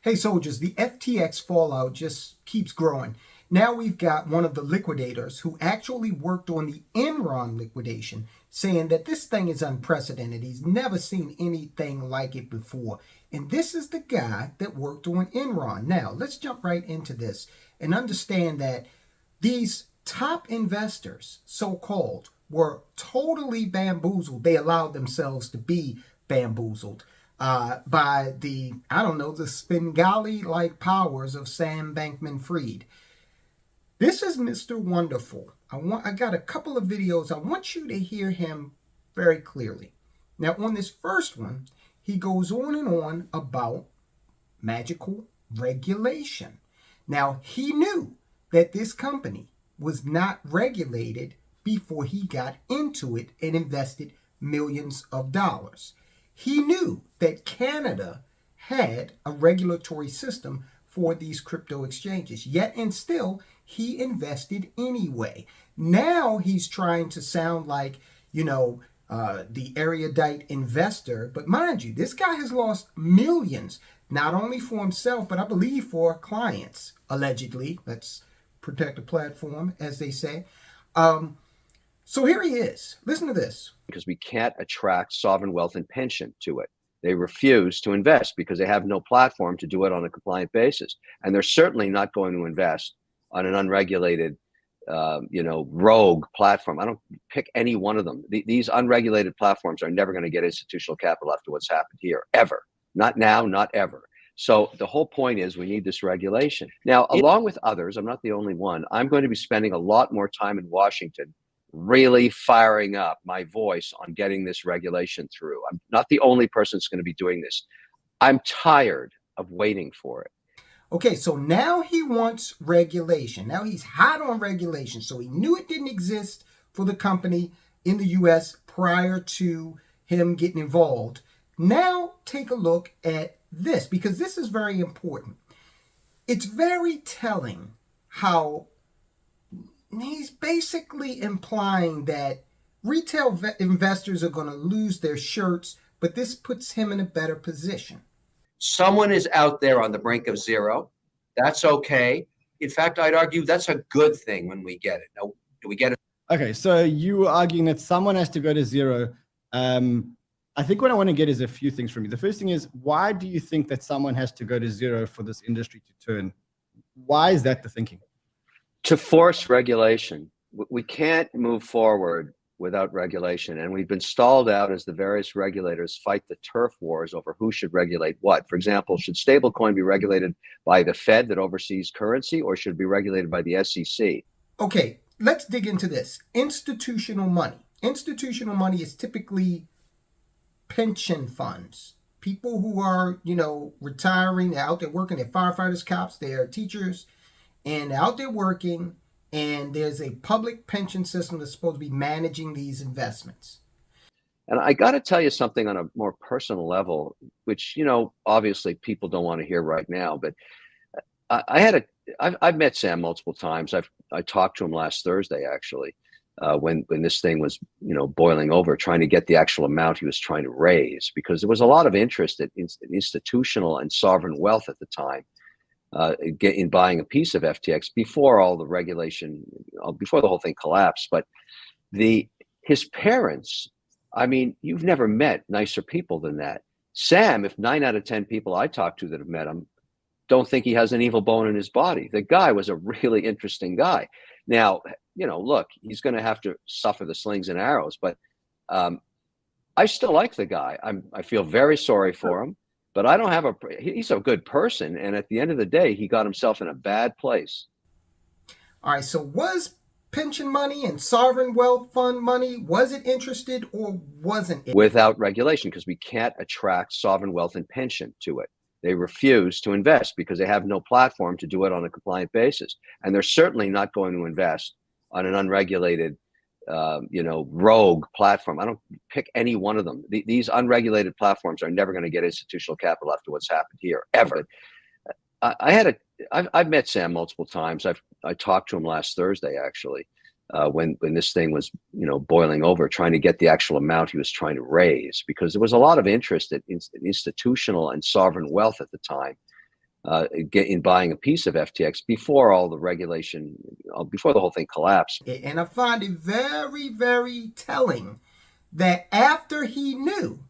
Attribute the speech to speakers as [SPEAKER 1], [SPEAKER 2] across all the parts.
[SPEAKER 1] Hey soldiers, the FTX fallout just keeps growing. Now we've got one of the liquidators who actually worked on the Enron liquidation saying that this thing is unprecedented. He's never seen anything like it before. And this is the guy that worked on Enron. Now, let's jump right into this and understand that these top investors, so-called, were totally bamboozled. They allowed themselves to be bamboozled by the, I don't know, the Svengali-like powers of Sam Bankman Fried. This is Mr. Wonderful. I got a couple of videos. I want you to hear him very clearly. Now, on this first one, he goes on and on about magical regulation. Now, he knew that this company was not regulated before he got into it and invested millions of dollars. He knew that Canada had a regulatory system for these crypto exchanges, yet and still he invested anyway. Now he's trying to sound like, the erudite investor, but mind you, this guy has lost millions, not only for himself, but I believe for clients, allegedly. Let's protect the platform, as they say. So here he is. Listen to this.
[SPEAKER 2] Because we can't attract sovereign wealth and pension to it. They refuse to invest because they have no platform to do it on a compliant basis. And they're certainly not going to invest on an unregulated, rogue platform. I don't pick any one of them. These unregulated platforms are never going to get institutional capital after what's happened here, ever. Not now, not ever. So the whole point is we need this regulation. Now, along with others, I'm not the only one, I'm going to be spending a lot more time in Washington really firing up my voice on getting this regulation through. I'm not the only person that's going to be doing this. I'm tired of waiting for it.
[SPEAKER 1] Okay, so now he wants regulation. Now he's hot on regulation. So he knew it didn't exist for the company in the US prior to him getting involved. Now take a look at this, because this is very important. It's very telling how he's basically implying that retail investors are going to lose their shirts, but this puts him in a better position.
[SPEAKER 3] Someone is out there on the brink of zero. That's okay. In fact, I'd argue that's a good thing when we get it. Now, do we get it?
[SPEAKER 4] Okay, so you are arguing that someone has to go to zero. I think what I want to get is a few things from you. The first thing is, why do you think that someone has to go to zero for this industry to turn? Why is that the thinking?
[SPEAKER 2] To force regulation. We can't move forward without regulation. And we've been stalled out as the various regulators fight the turf wars over who should regulate what. For example, should stablecoin be regulated by the Fed that oversees currency, or should it be regulated by the SEC?
[SPEAKER 1] Okay, let's dig into this. Institutional money. Institutional money is typically pension funds. People who are, retiring, they're out there working, they're firefighters, cops, they're teachers, and they're out there working, and there's a public pension system that's supposed to be managing these investments.
[SPEAKER 2] And I got to tell you something on a more personal level, which, obviously people don't want to hear right now, but I've met Sam multiple times. I talked to him last Thursday, actually, when this thing was, boiling over, trying to get the actual amount he was trying to raise, because there was a lot of interest in institutional and sovereign wealth at the time. In buying a piece of FTX before all the regulation, before the whole thing collapsed. But his parents, I mean, you've never met nicer people than that. Sam, if 9 out of 10 people I talked to that have met him don't think he has an evil bone in his body. The guy was a really interesting guy. Now, look, he's going to have to suffer the slings and arrows, but I still like the guy. I feel very sorry for him. But I don't have he's a good person. And at the end of the day, he got himself in a bad place.
[SPEAKER 1] All right. So was pension money and sovereign wealth fund money, was it interested or wasn't it?
[SPEAKER 2] Without regulation, because we can't attract sovereign wealth and pension to it. They refuse to invest because they have no platform to do it on a compliant basis. And they're certainly not going to invest on an unregulated rogue platform. I don't pick any one of them. These unregulated platforms are never going to get institutional capital after what's happened here, ever. I've met Sam multiple times. I talked to him last Thursday, actually, when this thing was, boiling over, trying to get the actual amount he was trying to raise, because there was a lot of interest in institutional and sovereign wealth at the time. in buying a piece of FTX before all the regulation, before the whole thing collapsed.
[SPEAKER 1] And I find it very, very telling that after he knew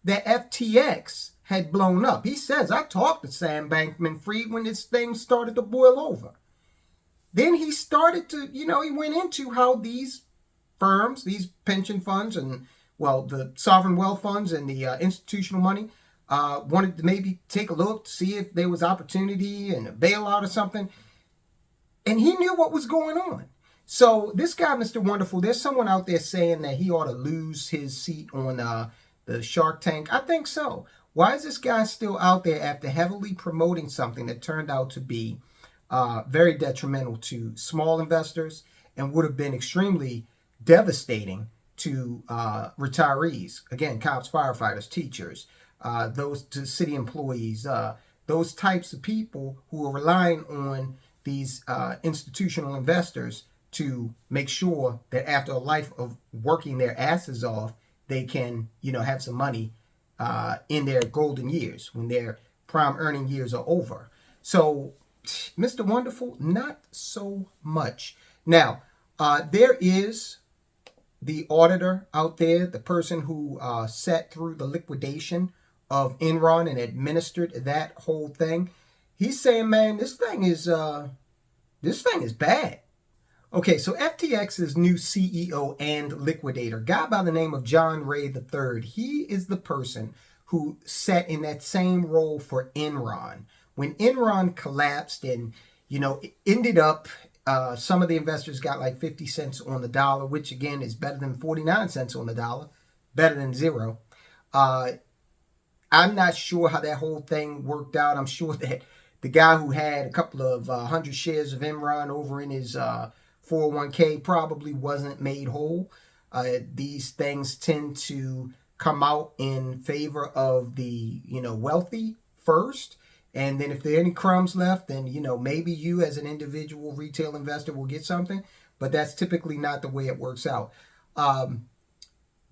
[SPEAKER 1] that FTX had blown up, he says, I talked to Sam Bankman Fried when this thing started to boil over. Then he started to, he went into how these firms, these pension funds and, well, the sovereign wealth funds and the institutional money wanted to maybe take a look to see if there was opportunity and a bailout or something. And he knew what was going on. So this guy, Mr. Wonderful, there's someone out there saying that he ought to lose his seat on the Shark Tank. I think so. Why is this guy still out there after heavily promoting something that turned out to be very detrimental to small investors and would have been extremely devastating to retirees? Again, cops, firefighters, teachers, those to city employees, those types of people who are relying on these institutional investors to make sure that after a life of working their asses off, they can, have some money in their golden years when their prime earning years are over. So, Mr. Wonderful, not so much. Now, there is the auditor out there, the person who sat through the liquidation of Enron and administered that whole thing. He's saying, man, this thing is bad. Okay, so FTX's new CEO and liquidator, a guy by the name of John Ray III, he is the person who sat in that same role for Enron. When Enron collapsed and, it ended up, some of the investors got like 50 cents on the dollar, which again is better than 49 cents on the dollar, better than zero. I'm not sure how that whole thing worked out. I'm sure that the guy who had a couple of 100 shares of Enron over in his 401k probably wasn't made whole. These things tend to come out in favor of the, wealthy first. And then if there are any crumbs left, then, maybe you as an individual retail investor will get something. But that's typically not the way it works out.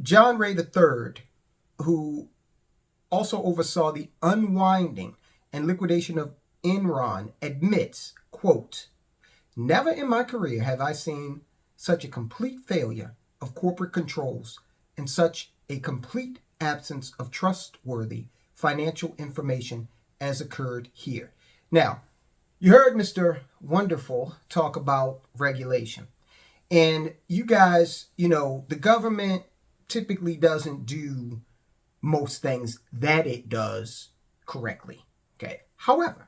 [SPEAKER 1] John Ray III, who also oversaw the unwinding and liquidation of Enron, admits, quote, "Never in my career have I seen such a complete failure of corporate controls and such a complete absence of trustworthy financial information as occurred here." Now, you heard Mr. Wonderful talk about regulation. And you guys, the government typically doesn't do most things that it does correctly. Okay. However,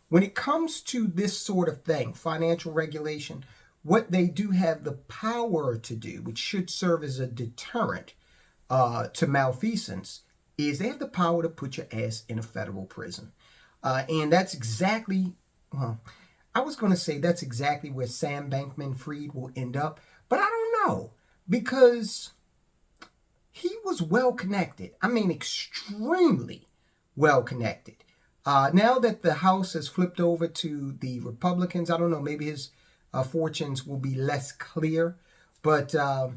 [SPEAKER 1] when it comes to this sort of thing, financial regulation, what they do have the power to do, which should serve as a deterrent to malfeasance, is they have the power to put your ass in a federal prison. And that's exactly, I was going to say that's exactly where Sam Bankman Fried will end up. But I don't know, because he was well connected. I mean, extremely well connected. Now that the House has flipped over to the Republicans, I don't know, maybe his fortunes will be less clear. But I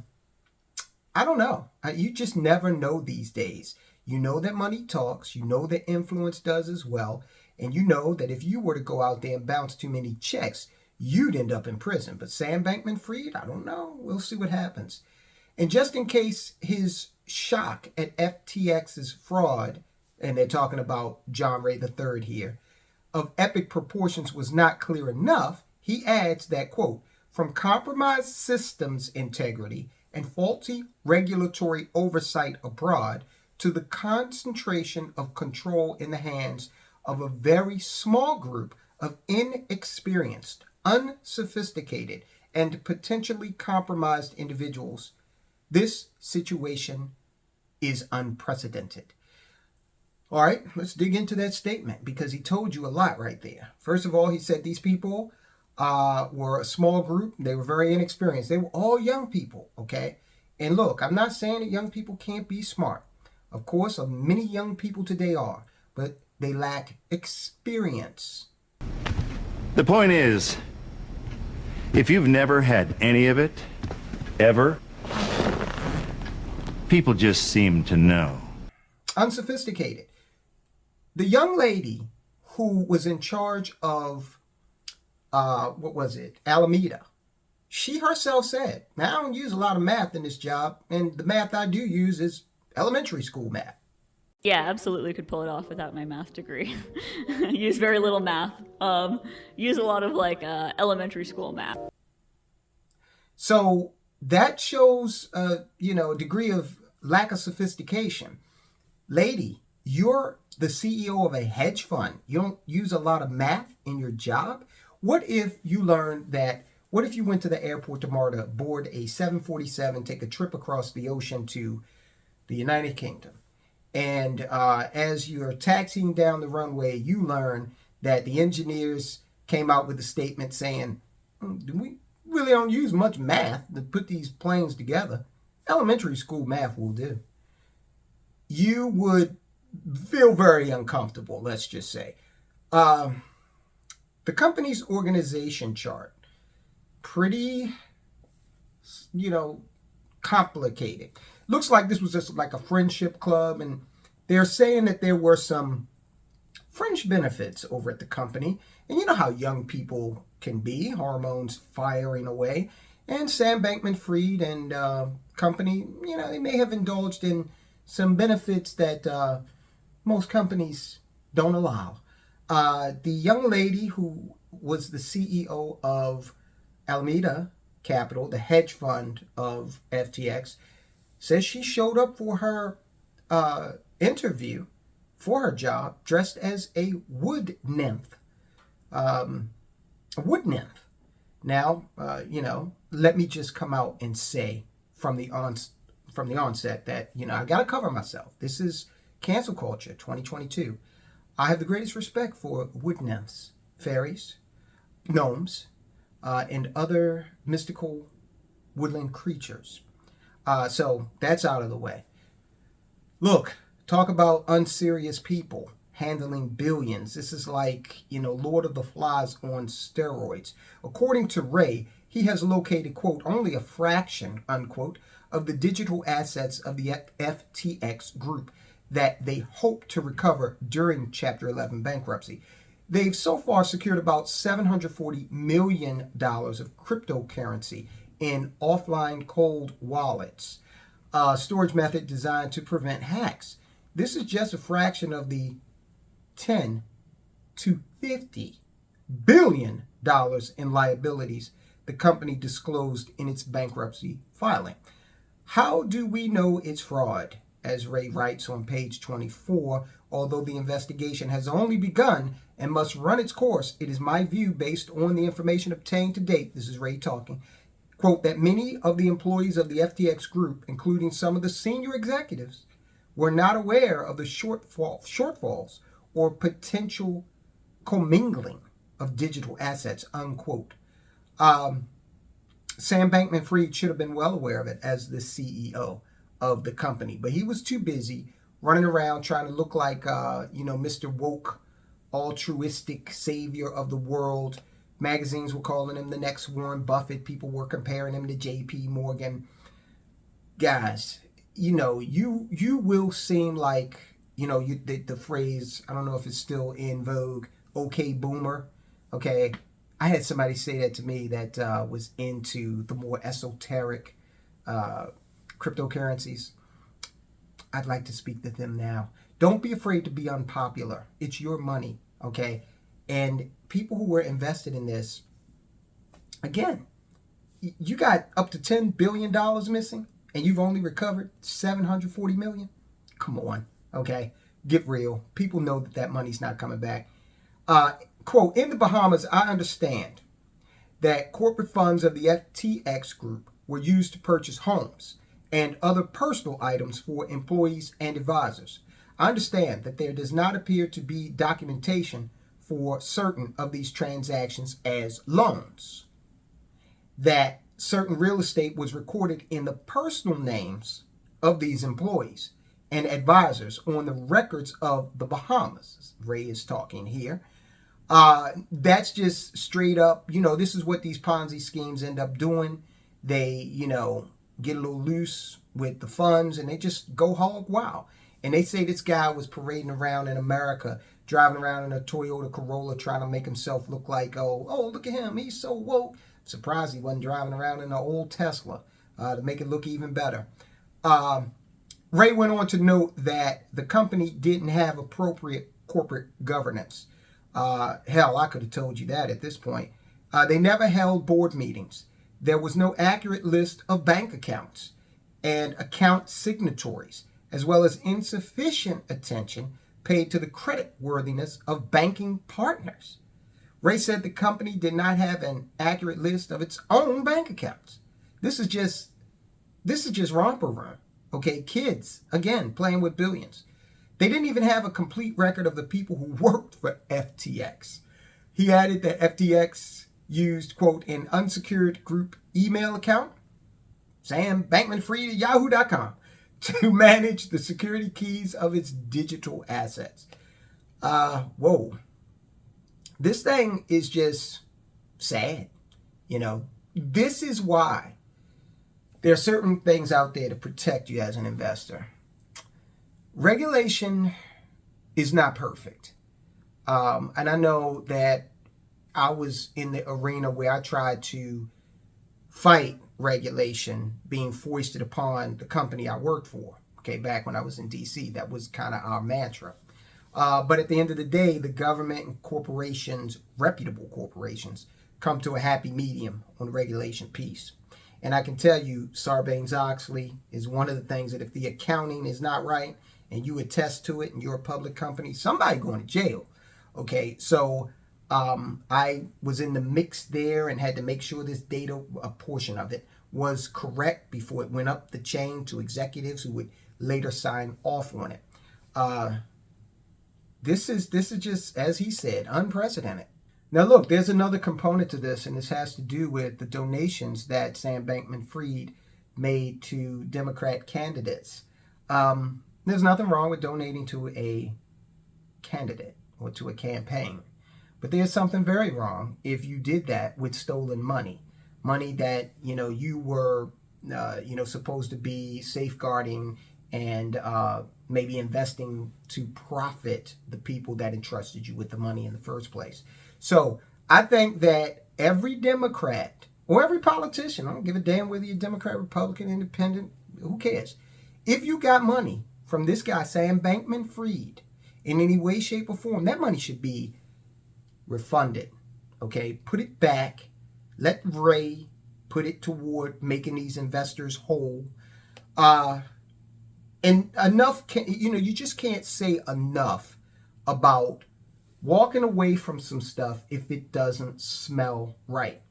[SPEAKER 1] don't know. You just never know these days. You know that money talks. You know that influence does as well. And you know that if you were to go out there and bounce too many checks, you'd end up in prison. But Sam Bankman Fried, I don't know. We'll see what happens. And just in case his shock at FTX's fraud, and they're talking about John Ray III here, of epic proportions was not clear enough, he adds that, quote, "From compromised systems integrity and faulty regulatory oversight abroad to the concentration of control in the hands of a very small group of inexperienced, unsophisticated, and potentially compromised individuals, this situation is unprecedented." All right, let's dig into that statement, because he told you a lot right there. First of all, he said these people were a small group. They were very inexperienced. They were all young people, okay? And look, I'm not saying that young people can't be smart. Of course, many young people today are, but they lack experience.
[SPEAKER 5] The point is, if you've never had any of it, ever, people just seem to know.
[SPEAKER 1] Unsophisticated. The young lady who was in charge of, what was it, Alameda. She herself said, now I don't use a lot of math in this job, and the math I do use is elementary school math.
[SPEAKER 6] Yeah, absolutely could pull it off without my math degree. Use very little math. Use a lot of like elementary school math.
[SPEAKER 1] So that shows, a degree of lack of sophistication. Lady, you're the CEO of a hedge fund. You don't use a lot of math in your job. What if you learned that? What if you went to the airport tomorrow to board a 747, take a trip across the ocean to the United Kingdom? And as you're taxiing down the runway, you learn that the engineers came out with a statement saying, we really don't use much math to put these planes together. Elementary school math will do. You would feel very uncomfortable, let's just say. The company's organization chart, pretty, complicated. Looks like this was just like a friendship club, and they're saying that there were some fringe benefits over at the company. And you know how young people can be, hormones firing away. And Sam Bankman Fried and company, they may have indulged in some benefits that most companies don't allow. The young lady who was the CEO of Alameda Capital, the hedge fund of FTX, says she showed up for her interview for her job dressed as a wood nymph. A wood nymph. Now, let me just come out and say from the onset that, I got to cover myself. This is cancel culture 2022. I have the greatest respect for wood nymphs, fairies, gnomes, and other mystical woodland creatures. So that's out of the way. Look, talk about unserious people handling billions. This is like, Lord of the Flies on steroids. According to Ray, he has located, quote, only a fraction, unquote, of the digital assets of the FTX group that they hope to recover during Chapter 11 bankruptcy. They've so far secured about $740 million of cryptocurrency in offline cold wallets, storage method designed to prevent hacks. This is just a fraction of the 10 to 50 billion dollars in liabilities the company disclosed in its bankruptcy filing. How do we know it's fraud? As Ray writes on page 24, although the investigation has only begun and must run its course, it is my view, based on the information obtained to date, this is Ray talking, quote, that many of the employees of the FTX group, including some of the senior executives, were not aware of the shortfalls or potential commingling of digital assets, unquote. Sam Bankman Fried should have been well aware of it as the CEO of the company, but he was too busy running around trying to look like, Mr. Woke, altruistic savior of the world. Magazines were calling him the next Warren Buffett. People were comparing him to J.P. Morgan. Guys, you will seem like, the phrase, I don't know if it's still in vogue, okay, boomer, okay? I had somebody say that to me that was into the more esoteric cryptocurrencies. I'd like to speak to them now. Don't be afraid to be unpopular. It's your money, okay? And people who were invested in this, again, you got up to $10 billion missing, and you've only recovered $740 million? Come on, okay? Get real. People know that money's not coming back. Quote, in the Bahamas, I understand that corporate funds of the FTX group were used to purchase homes and other personal items for employees and advisors. I understand that there does not appear to be documentation for certain of these transactions as loans, that certain real estate was recorded in the personal names of these employees and advisors on the records of the Bahamas. Ray is talking here. That's just straight up, this is what these Ponzi schemes end up doing. They, get a little loose with the funds and they just go hog wild. And they say this guy was parading around in America driving around in a Toyota Corolla trying to make himself look like, oh, look at him, he's so woke. Surprised he wasn't driving around in an old Tesla to make it look even better. Ray went on to note that the company didn't have appropriate corporate governance. Hell, I could have told you that at this point. They never held board meetings. There was no accurate list of bank accounts and account signatories, as well as insufficient attention paid to the credit worthiness of banking partners. Ray said the company did not have an accurate list of its own bank accounts. This is just romper room. Okay, kids, again, playing with billions. They didn't even have a complete record of the people who worked for FTX. He added that FTX used, quote, an unsecured group email account, Sam Bankman Fried at yahoo.com, to manage the security keys of its digital assets. Whoa. This thing is just sad. This is why there are certain things out there to protect you as an investor. Regulation is not perfect. And I know that I was in the arena where I tried to fight regulation being foisted upon the company I worked for. Okay, back when I was in DC, that was kind of our mantra. But at the end of the day, the government and corporations, reputable corporations, come to a happy medium on the regulation piece. And I can tell you, Sarbanes-Oxley is one of the things that if the accounting is not right and you attest to it and you're a public company, somebody going to jail. Okay, so I was in the mix there and had to make sure this data, a portion of it, was correct before it went up the chain to executives who would later sign off on it. This is just, as he said, unprecedented. Now look, there's another component to this, and this has to do with the donations that Sam Bankman Fried made to Democrat candidates. There's nothing wrong with donating to a candidate or to a campaign. But there's something very wrong if you did that with stolen money that, you were, supposed to be safeguarding and maybe investing to profit the people that entrusted you with the money in the first place. So I think that every Democrat or every politician, I don't give a damn whether you're Democrat, Republican, Independent, who cares? If you got money from this guy, Sam Bankman Fried, in any way, shape, or form, that money should be refunded. Okay, put it back. Let Ray put it toward making these investors whole. And enough, you just can't say enough about walking away from some stuff if it doesn't smell right.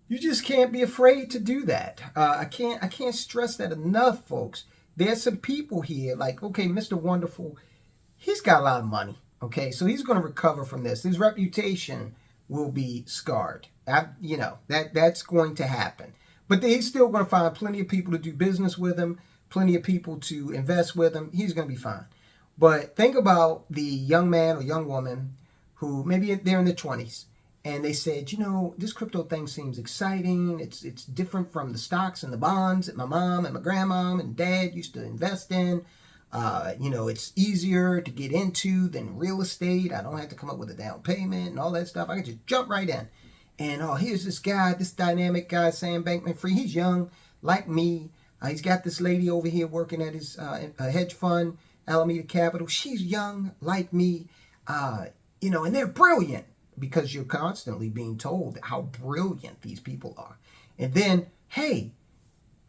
[SPEAKER 1] You just can't be afraid to do that. I can't stress that enough, folks. There's some people here like, okay, Mr. Wonderful, he's got a lot of money. Okay, so he's going to recover from this. His reputation will be scarred. That's going to happen. But he's still going to find plenty of people to do business with him, plenty of people to invest with him. He's going to be fine. But think about the young man or young woman who maybe they're in their 20s and they said, this crypto thing seems exciting. It's different from the stocks and the bonds that my mom and my grandmom and dad used to invest in. It's easier to get into than real estate. I don't have to come up with a down payment and all that stuff. I can just jump right in. And here's this guy, this dynamic guy, Sam Bankman Fried. He's young, like me. He's got this lady over here working at his hedge fund, Alameda Capital. She's young, like me. And they're brilliant because you're constantly being told how brilliant these people are. And then, hey,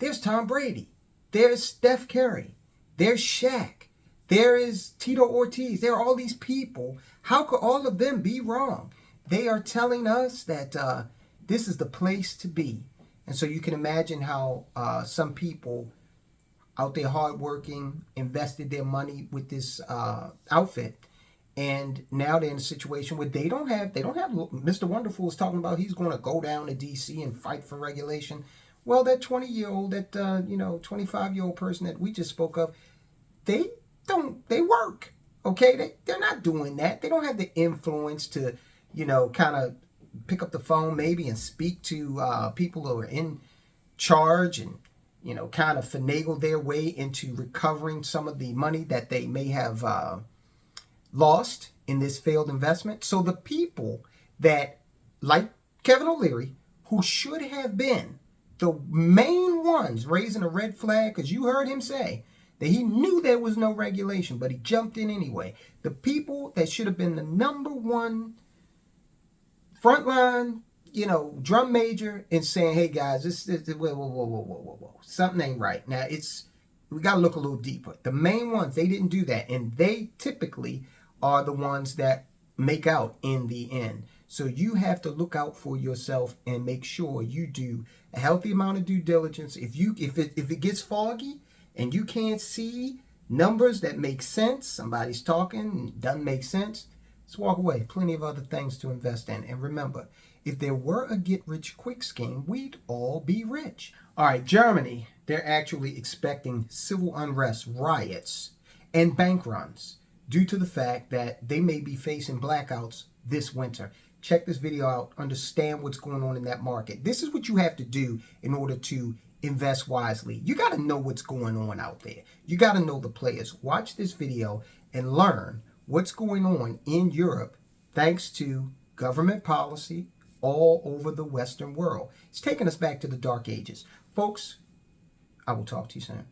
[SPEAKER 1] there's Tom Brady. There's Steph Curry. There's Shaq. There is Tito Ortiz. There are all these people. How could all of them be wrong? They are telling us that this is the place to be. And so you can imagine how some people out there hardworking invested their money with this outfit. And now they're in a situation where they don't have, Mr. Wonderful is talking about he's going to go down to DC and fight for regulation. Well, that 20-year-old, that 25-year-old person that we just spoke of, they work. Okay, they're not doing that. They don't have the influence to, kind of pick up the phone maybe and speak to people who are in charge and, kind of finagle their way into recovering some of the money that they may have lost in this failed investment. So the people that, like Kevin O'Leary, who should have been the main ones raising a red flag, because you heard him say that he knew there was no regulation, but he jumped in anyway. The people that should have been the number one frontline, drum major in saying, hey guys, this whoa, something ain't right. Now we got to look a little deeper. The main ones, they didn't do that, and they typically are the ones that make out in the end. So you have to look out for yourself and make sure you do a healthy amount of due diligence. If it gets foggy and you can't see numbers that make sense, somebody's talking and doesn't make sense, just walk away. Plenty of other things to invest in. And remember, if there were a get-rich-quick scheme, we'd all be rich. All right, Germany, they're actually expecting civil unrest, riots, and bank runs due to the fact that they may be facing blackouts this winter. Check this video out. Understand what's going on in that market. This is what you have to do in order to invest wisely. You got to know what's going on out there. You got to know the players. Watch this video and learn what's going on in Europe thanks to government policy all over the Western world. It's taking us back to the dark ages. Folks, I will talk to you soon.